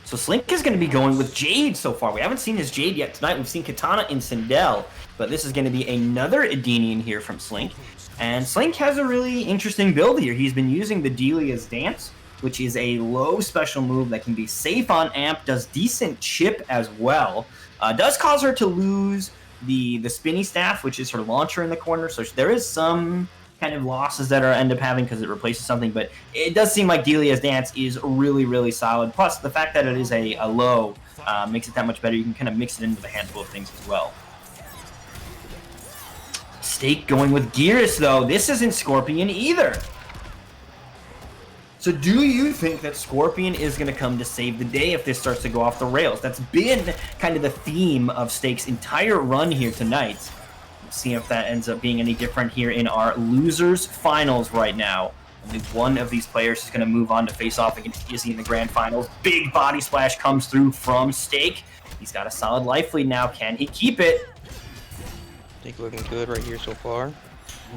So Slink is going to be going with Jade so far. We haven't seen his Jade yet tonight. We've seen Katana and Sindel, but this is going to be another Edenian here from Slink. And Slink has a really interesting build here. He's been using the Delia's Dance, which is a low special move that can be safe on amp, does decent chip as well. Does cause her to lose the spinny staff, which is her launcher in the corner, so there is some kind of losses that are end up having because it replaces something, but it does seem like Delia's Dance is really, really solid. Plus, the fact that it is a low makes it that much better. You can kind of mix it in with a handful of things as well. Steak going with Gearus, though. This isn't Scorpion either. So do you think that Scorpion is going to come to save the day if this starts to go off the rails? That's been kind of the theme of Steak's entire run here tonight. We'll see if that ends up being any different here in our losers finals right now. Only one of these players is going to move on to face off against Izzy in the grand finals. Big body splash comes through from Steak. He's got a solid life lead now. Can he keep it? Steak looking good right here so far.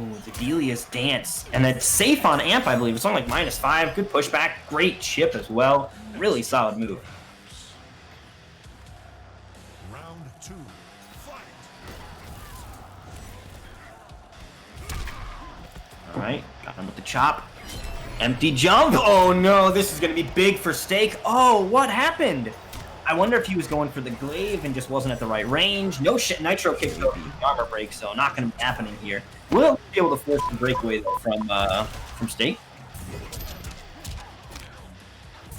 Ooh, the Delia's Dance. And that's safe on amp, I believe. It's only like -5. Good pushback. Great chip as well. Really solid move. Round 2. Fight. Alright, got him with the chop. Empty jump. Oh no, this is going to be big for Steak. Oh, what happened? I wonder if he was going for the glaive and just wasn't at the right range. No shit, Nitro kick though, armor break, so not going to be happening here. We'll be able to force the breakaway though from Steak.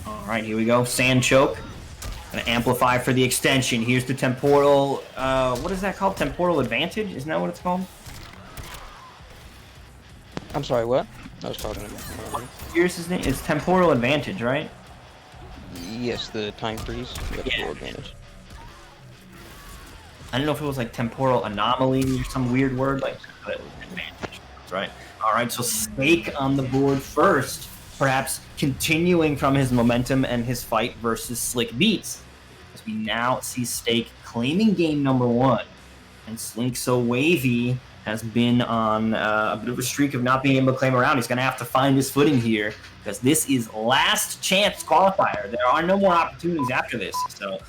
All right, here we go. Sand choke. Gonna amplify for the extension. Here's the temporal. What is that called? Temporal advantage? Isn't that what it's called? I'm sorry, what? I was talking about. Here's his name. It's temporal advantage, right? Yes, the time freeze. Yeah. Advantage. I don't know if it was like temporal anomaly or some weird word, like, but advantage, right? All right, so Steak on the board first, perhaps continuing from his momentum and his fight versus Slick Beats, as we now see Steak claiming game number 1, and Slinksowavy has been on a bit of a streak of not being able to claim around. He's going to have to find his footing here because this is last chance qualifier. There are no more opportunities after this. So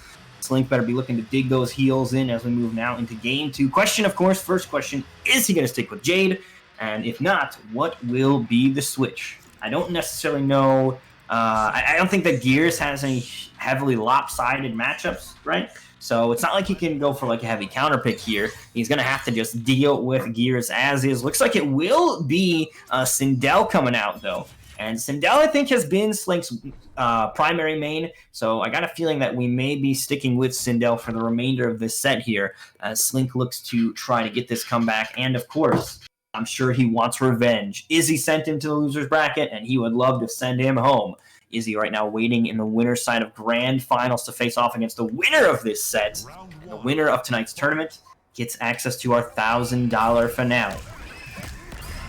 Slink better be looking to dig those heels in as we move now into game 2. Question, of course, first question, is he going to stick with Jade? And if not, what will be the switch? I don't necessarily know. I don't think that Gears has any heavily lopsided matchups, right? So it's not like he can go for like a heavy counter pick here. He's going to have to just deal with Gears as is. Looks like it will be Sindel coming out, though. And Sindel, I think, has been Slink's primary main. So I got a feeling that we may be sticking with Sindel for the remainder of this set here as Slink looks to try to get this comeback. And, of course, I'm sure he wants revenge. Izzy sent him to the loser's bracket, and he would love to send him home. Izzy right now waiting in the winner's side of grand finals to face off against the winner of this set. And the winner of tonight's tournament gets access to our $1,000 finale.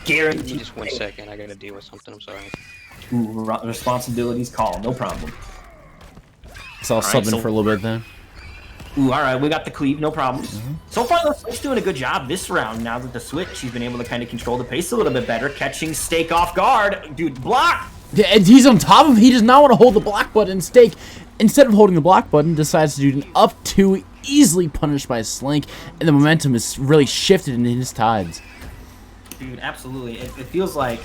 Guaranteed. Just 1 second, I gotta deal with something, I'm sorry. Ooh, responsibilities call, no problem. So I'll sub in for a little bit then. Ooh, all right, we got the cleave, no problems. So far, the Switch doing a good job this round. Now that the Switch, he's been able to kind of control the pace a little bit better, catching Steak off guard. Dude, block! Yeah, and he's on top of him. He does not want to hold the block button. Steak, instead of holding the block button, decides to do an up 2, easily punished by Slink, and the momentum is really shifted in his tides. Dude, absolutely. It feels like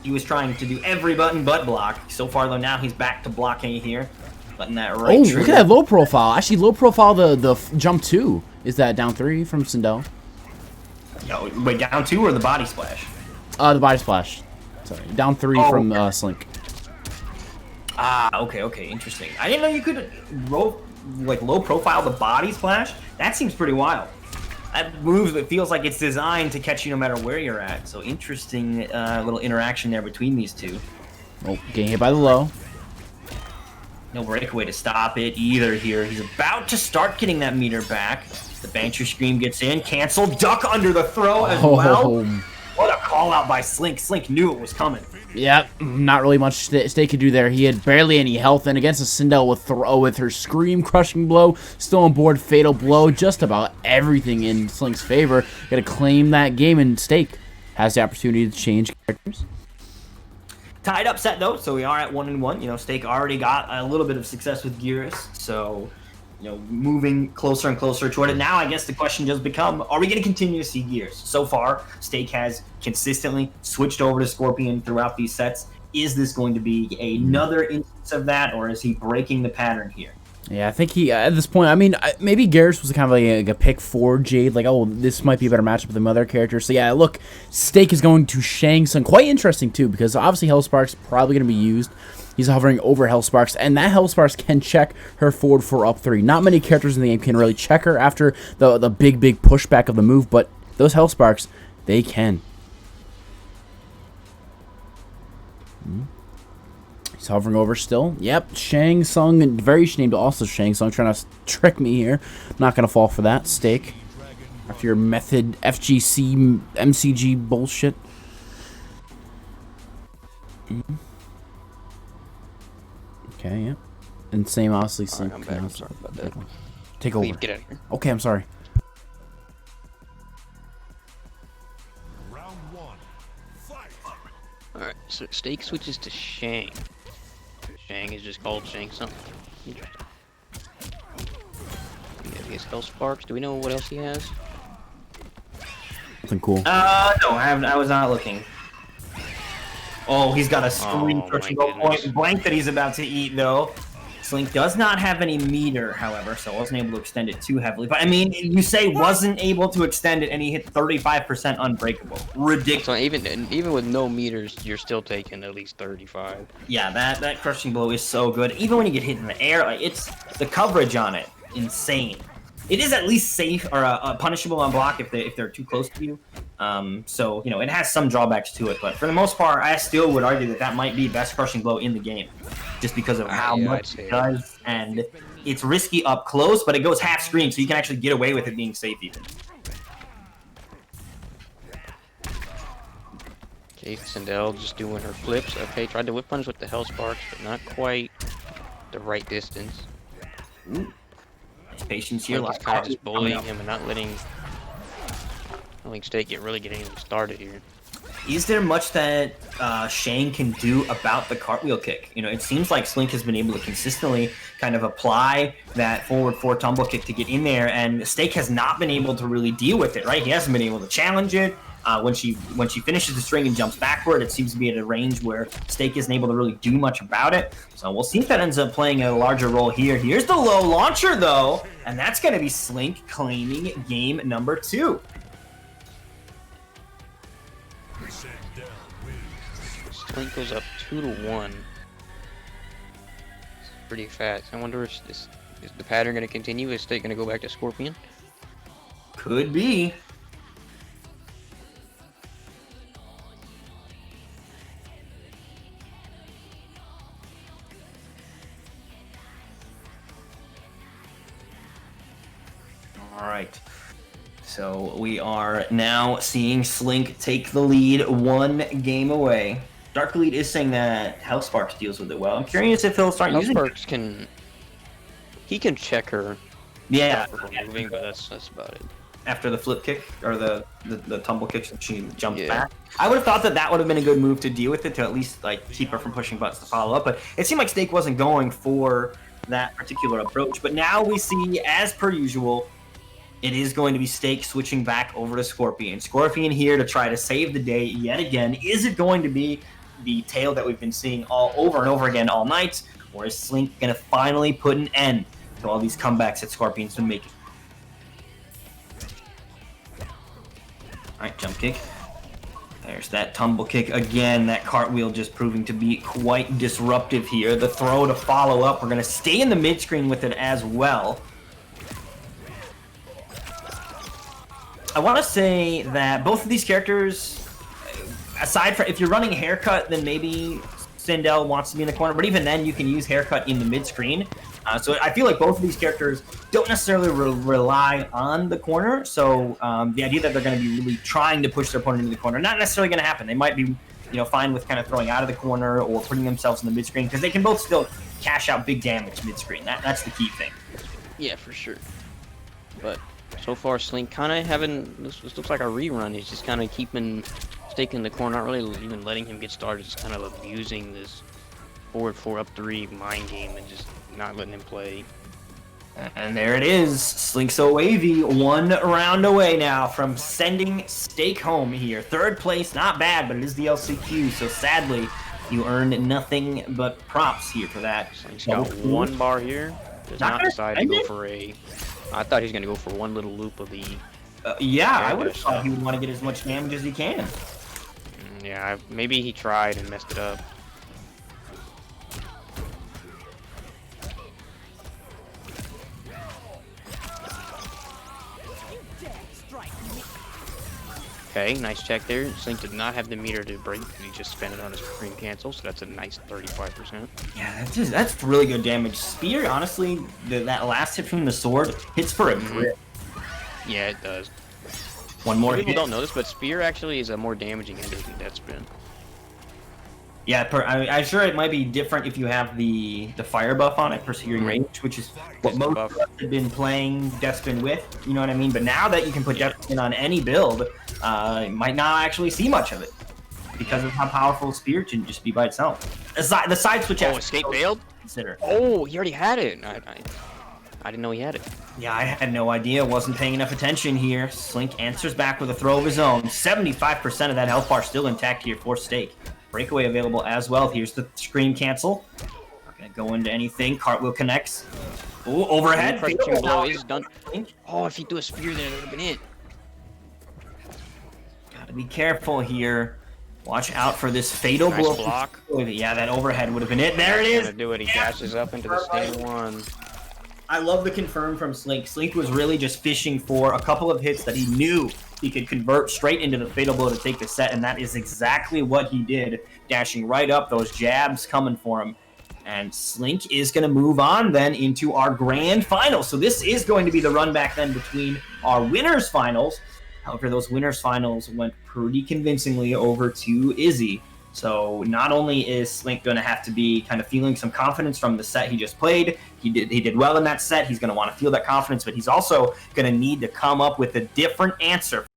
he was trying to do every button but block. So far, though, now he's back to blocking here. Letting that right trigger. Look at that low profile. Actually, low profile the jump 2. Is that down 3 from Sindel? Yo, wait, down 2 or the body splash? The body splash. Sorry, down 3 from Slink. Ah, okay, interesting. I didn't know you could low profile the body splash. That seems pretty wild. That move that feels like it's designed to catch you no matter where you're at. So interesting little interaction there between these two. Oh, getting hit by the low. No breakaway to stop it either here. He's about to start getting that meter back. The Banshee Scream gets in. Cancel. Duck under the throw as well. What a call out by Slink. Slink knew it was coming. Yep, not really much Steak could do there. He had barely any health, and against a Sindel with her Scream crushing blow, still on board, fatal blow, just about everything in Slink's favor. Got to claim that game, and Steak has the opportunity to change characters. Tied up set, though, so we are at 1-1. You know, Stake already got a little bit of success with Gearus, so, you know, moving closer and closer toward it. Now, I guess the question does become, are we going to continue to see Gears? So far, Stake has consistently switched over to Scorpion throughout these sets. Is this going to be another instance of that, or is he breaking the pattern here? Yeah, I think he, at this point, I mean, maybe Garrus was kind of like a pick for Jade, like, oh, this might be a better matchup than other characters. So yeah, look, Stake is going to Shang Tsung. Quite interesting, too, because obviously Hellspark's probably going to be used. He's hovering over Hellsparks, and that Hellsparks can check her forward for up 3. Not many characters in the game can really check her after the big pushback of the move, but those Hellsparks, they can. He's hovering over still. Yep, Shang Tsung, very named also Shang Tsung, trying to trick me here. Not going to fall for that. Stake. After your method FGC MCG bullshit. Okay, yeah. And same, honestly. Alright, I'm back. I'm sorry about that. Take over. Leave, get out of here. Okay, I'm sorry. Round 1. Fight. Alright, so Stake switches to Shang. Shang is just called Shang Tsung. He has Hellsparks. Do we know what else he has? Something cool. No, I was not looking. Oh, he's got a screen Oh, crushing my goal point goodness. blank that he's about to eat, though. Slink does not have any meter, however, so I wasn't able to extend it too heavily. But, I mean, you say wasn't able to extend it, and he hit 35% unbreakable. Ridiculous. So even with no meters, you're still taking at least 35. Yeah, that crushing blow is so good. Even when you get hit in the air, like it's the coverage on it, insane. It is at least safe or punishable on block if they're too close to you. So you know it has some drawbacks to it, but for the most part, I still would argue that might be best crushing blow in the game, just because of how much it does, and it's risky up close, but it goes half screen, so you can actually get away with it being safe even. Okay, Sindel just doing her flips. Okay, tried to whip punch with the Hellsparks, but not quite the right distance. Ooh. Patience here, Like he's kind of just bullying him and not letting Stake really get anything started here. Is there much that Shang can do about the cartwheel kick? You know, it seems like Slink has been able to consistently kind of apply that forward 4 tumble kick to get in there, and Stake has not been able to really deal with it, right? He hasn't been able to challenge it. When she finishes the string and jumps backward, it seems to be at a range where Stake isn't able to really do much about it. So we'll see if that ends up playing a larger role here. Here's the low launcher, though, and that's going to be Slink claiming game number 2. Slink goes up 2-1. It's pretty fast. I wonder if is the pattern going to continue? Is Stake going to go back to Scorpion? Could be. All right. So we are now seeing Slink take the lead 1 game away. Dark Elite is saying that Hellsparks deals with it well. I'm curious if he'll start using Hellsparks he can check her. Yeah. For her moving, but that's about it. After the flip kick or the tumble kick, she jumps back. I would have thought that would have been a good move to deal with it, to at least like keep her from pushing buttons to follow up. But it seemed like Stake wasn't going for that particular approach. But now we see, as per usual, it is going to be Stake switching back over to Scorpion. Scorpion here to try to save the day yet again. Is it going to be the tale that we've been seeing all over and over again all night? Or is Slink going to finally put an end to all these comebacks that Scorpion's been making? Alright, jump kick. There's that tumble kick again. That cartwheel just proving to be quite disruptive here. The throw to follow up. We're going to stay in the mid-screen with it as well. I want to say that both of these characters, aside from if you're running haircut, then maybe Sindel wants to be in the corner, but even then you can use haircut in the mid-screen. So I feel like both of these characters don't necessarily rely on the corner, so the idea that they're going to be really trying to push their opponent into the corner, not necessarily going to happen. They might be fine with kind of throwing out of the corner or putting themselves in the mid-screen, because they can both still cash out big damage mid-screen. That's the key thing. Yeah, for sure. But so far, Slink kind of having this looks like a rerun. He's just kind of keeping Steak in the corner, not really even letting him get started, just kind of abusing this forward 4 up 3 mind game and just not letting him play. And there it is. Slinksowavy 1 round away now from sending Steak home here. 3rd place, not bad, but it is the LCQ, so sadly, you earned nothing but props here for that. Slink's got 1 bar here. Does not decide to go for a... I thought he was going to go for 1 little loop of the... yeah, I would have thought he would want to get as much damage as he can. Yeah, maybe he tried and messed it up. Okay, nice check there. Slink did not have the meter to break, and he just spent it on his screen cancel, so that's a nice 35%. Yeah, that's really good damage. Spear, honestly, that last hit from the sword hits for a grip. Yeah, it does. One more People hit. don't know this, but Spear actually is a more damaging ender than Death Spin. Yeah, I'm sure it might be different if you have the fire buff on it, Pursuing Range, which is what most of us have been playing Death Spin with, you know what I mean? But now that you can put Death Spin on any build, you might not actually see much of it because of how powerful Spear can just be by itself. The side switch... Oh, Escape failed? Consider. Oh, he already had it. I didn't know he had it. Yeah, I had no idea. Wasn't paying enough attention here. Slink answers back with a throw of his own. 75% of that health bar still intact here for Steak. Breakaway available as well. Here's the scream cancel. Not gonna go into anything. Cartwheel connects. Oh, overhead. Crushing blow is done. Oh, if he threw a spear there, that would have been it. Gotta be careful here. Watch out for this fatal blow. Block. Yeah, that overhead would have been it. There it is. Gonna do it. He dashes up into the stand 1. I love the confirm from Slink. Slink was really just fishing for a couple of hits that he knew he could convert straight into the fatal blow to take the set, and that is exactly what he did, dashing right up, those jabs coming for him. And Slink is going to move on then into our grand finals. So this is going to be the run back then between our winners finals. However, those winners finals went pretty convincingly over to Izzy. So not only is Slink going to have to be kind of feeling some confidence from the set he just played, he did well in that set, he's going to want to feel that confidence, but he's also going to need to come up with a different answer